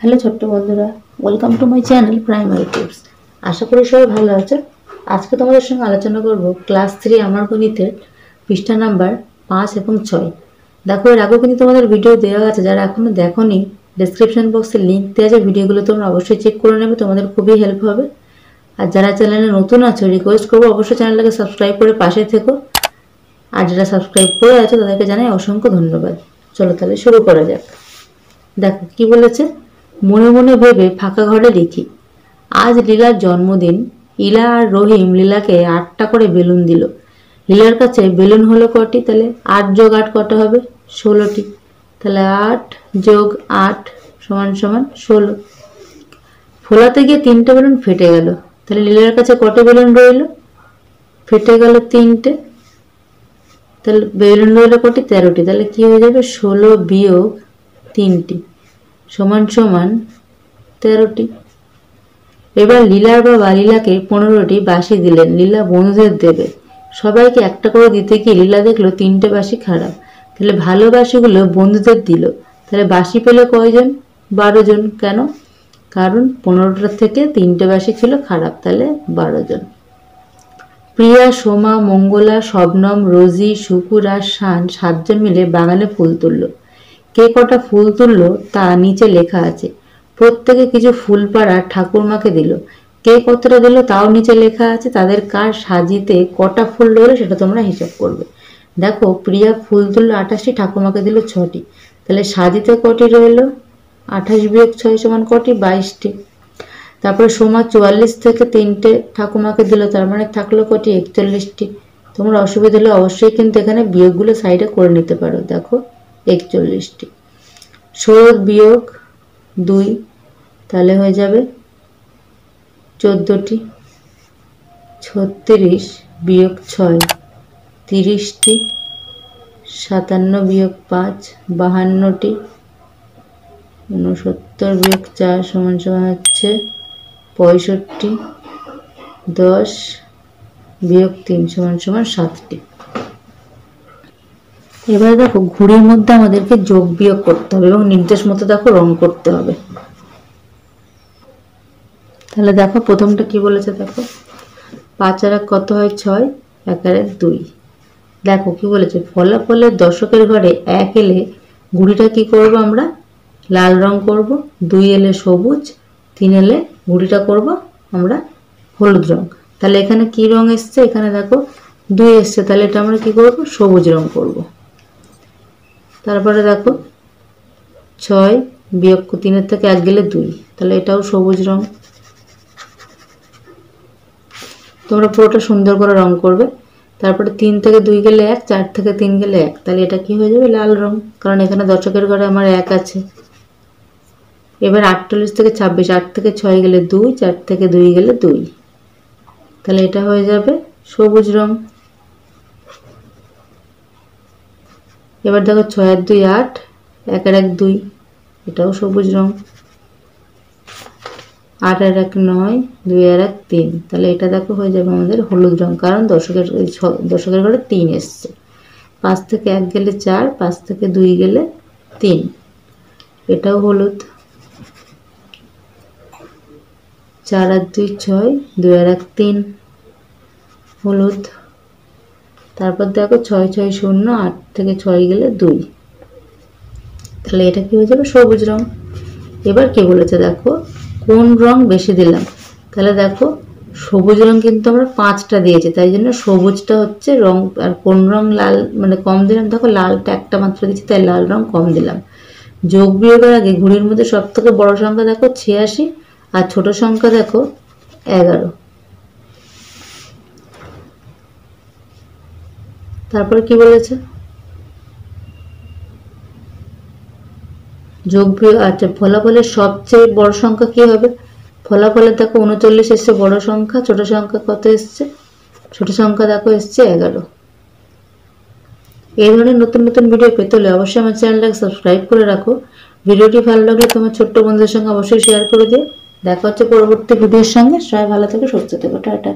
Hello ছোট্ট বন্ধুরা, welcome to my channel primary tips. আশা করি সবাই ভালো আছে। আজকে তোমাদের সঙ্গে আলোচনা করব ক্লাস 3 আমার গণিতের পৃষ্ঠা নাম্বার 5 এবং 6। দেখো, এর আগেও কিন্তু তোমাদের ভিডিও দেওয়া আছে, যারা এখনো দেখোনি ডেসক্রিপশন বক্সে লিঙ্ক দেওয়া আছে, ভিডিওগুলো তোমরা অবশ্যই চেক করে নেবে, তোমাদের খুবই হেল্প হবে। আর যারা চ্যানেলে নতুন আছো, রিকোয়েস্ট করবো অবশ্যই চ্যানেলটাকে সাবস্ক্রাইব করে পাশে থেকো। আর যারা সাবস্ক্রাইব করে আছো তাদেরকে জানাই অসংখ্য ধন্যবাদ। চলো তাহলে শুরু করা যাক। দেখো কি বলেছে, মনে মনে ভেবে ফাঁকা ঘরে লিখি, আজ লীলার জন্মদিন। ইলা আর রহিম লীলাকে 8টা করে বেলুন দিল। লীলার কাছে বেলুন হলো কটি? তাহলে 8 যোগ 8 কত হবে? 16টি। তাহলে 8 যোগ 8 সমান সমান 16। ফোলাতে গিয়ে 3টে বেলুন ফেটে গেল। তাহলে লীলার কাছে কত বেলুন রইল? ফেটে গেল 3টে। তাহলে বেলুন রইল কটি? 13টি। তাহলে কি হয়ে যাবে? 16 বিয়োগ 3টি সমান সমান 13টি। এবার লীলার বাবা লীলাকে 15টি বাঁশি দিলেন। লীলা বন্ধুদের দেবে। সবাইকে একটা করে দিতে গিয়ে লীলা দেখলো 3টে বাঁশি খারাপ। তাহলে ভালো বাঁশিগুলো বন্ধুদের দিল। তাহলে বাঁশি পেলে কয়জন? 12 জন। কেন? কারণ 15টার থেকে 3টে বাঁশি ছিল খারাপ, তাহলে 12 জন। প্রিয়া, সোমা, মঙ্গলা, শবনম, রোজি, শুকুর আর শান 7 জন মিলে বাগানে ফুল তুলল। কে কটা ফুল তুললো তা নিচে লেখা আছে। প্রত্যেকে কিছু ফুল পাড়া ঠাকুরমাকে দিল। কে কতটা দিল তাও নিচে লেখা আছে। তাদের কার সাজিতে কটা ফুল রইল সেটা তোমরা হিসাব করবে। দেখো, প্রিয়া ফুল তুললো 28টি, ঠাকুরমাকে দিল 6টি। তাহলে সাজিতে কটি রইল? 28 বিয়োগ 6 সমান কটি? 22টি। তারপরে সোমা 44 থেকে 3টে ঠাকুমাকে দিল, তার মানে থাকলো কটি? 41টি। তোমরা অসুবিধা হলে অবশ্যই কিন্তু এখানে বিয়োগগুলো সাইডে করে নিতে পারো। দেখো 41টি। শরৎ বিয়োগ 2, তাহলে হয়ে যাবে 14টি। 36 বিয়োগ 6 30টি। 57 বিয়োগ 5 52টি। 69 বিয়োগ 4 সমান সমান হচ্ছে 65। 10 বিয়োগ 3 সমান সমান 7টি। এবারে দেখো, ঘুড়ির মধ্যে আমাদেরকে যোগ বিয়োগ করতে হবে এবং নির্দেশ মতো দেখো রং করতে হবে। তাহলে দেখো প্রথমটা কি বলেছে, দেখো 5 আর 1 কত হয়? 6, 1 আর 1 2। দেখো কি বলেছে, ফলাফলের দশকের ঘরে 1 এলে ঘুড়িটা কি করব? আমরা লাল রং করব। 2 এলে সবুজ, 3 এলে ঘুড়িটা করব আমরা হলুদ রং। তাহলে এখানে কি রং এসছে? এখানে দেখো 2 এসছে, তাহলে এটা আমরা কি করব? সবুজ রং করব। তারপরে দেখো 6 বিয়োগ 3 থেকে 1 গেলে 2, তাহলে এটাও সবুজ রং। তোমরা পুরোটা সুন্দর করে রং করবে। তারপরে 3 থেকে 2 গেলে 1, 4 থেকে 3 গেলে 1, তাহলে এটা কি হয়ে যাবে? লাল রং, কারণ এখানে দশকের ঘরে আমার 1 আছে। এবার 48 থেকে 26, 8 থেকে 6 গেলে 2, 4 থেকে 2 গেলে 2, তাহলে এটা হয়ে যাবে সবুজ রং। এবার দেখো 6 আর 2 8, 1 আর 1 2, এটাও সবুজ রং। 8 আর 1 9, 2 আর 1 3, তাহলে এটা দেখো হয়ে যাবে আমাদের হলুদ রং, কারণ দশকের ঘরে 3 এসছে। 5 থেকে 1 গেলে 4, 5 থেকে 2 গেলে 3, এটাও হলুদ। 4 আর 2 6, 2 আর 1 3, হলুদ। তারপর দেখো 6 6 0, 8 থেকে 6 গেলে 2, তাহলে এটা কি হয়ে যাবে? সবুজ রং। এবার কি বলেছে দেখো, কোন রং বেশি দিলাম? তাহলে দেখো সবুজ রং কিন্তু আমরা 5টা দিয়েছি, তাই জন্য সবুজটা হচ্ছে রং। আর কোন রং লাল মানে কম দিলাম? দেখো লালটা একটা মাত্র দিচ্ছি, তাই লাল রং কম দিলাম। যোগ বিয়োগের আগে ঘুড়ির মধ্যে সব থেকে বড় সংখ্যা দেখো 86, আর ছোট সংখ্যা দেখো 11। তারপরে কি বলেছে? যোগ বিয়োগ, আচ্ছা ফলাফলের সবচেয়ে বড় সংখ্যা কি হবে? ফলাফলের দেখো 39 এসছে বড় সংখ্যা, ছোট সংখ্যা কত এসছে? ছোট সংখ্যা দেখো এসছে 11। এই ধরনের নতুন নতুন ভিডিও পেতে হলে অবশ্যই আমার চ্যানেলটাকে সাবস্ক্রাইব করে রাখো। ভিডিওটি ভালো লাগলে তোমার ছোট্ট বন্ধুদের সঙ্গে অবশ্যই শেয়ার করে দিও। দেখা হচ্ছে পরবর্তী ভিডিওর সঙ্গে। সবাই ভালো থেকো, সুস্থ থেকো, টাটা।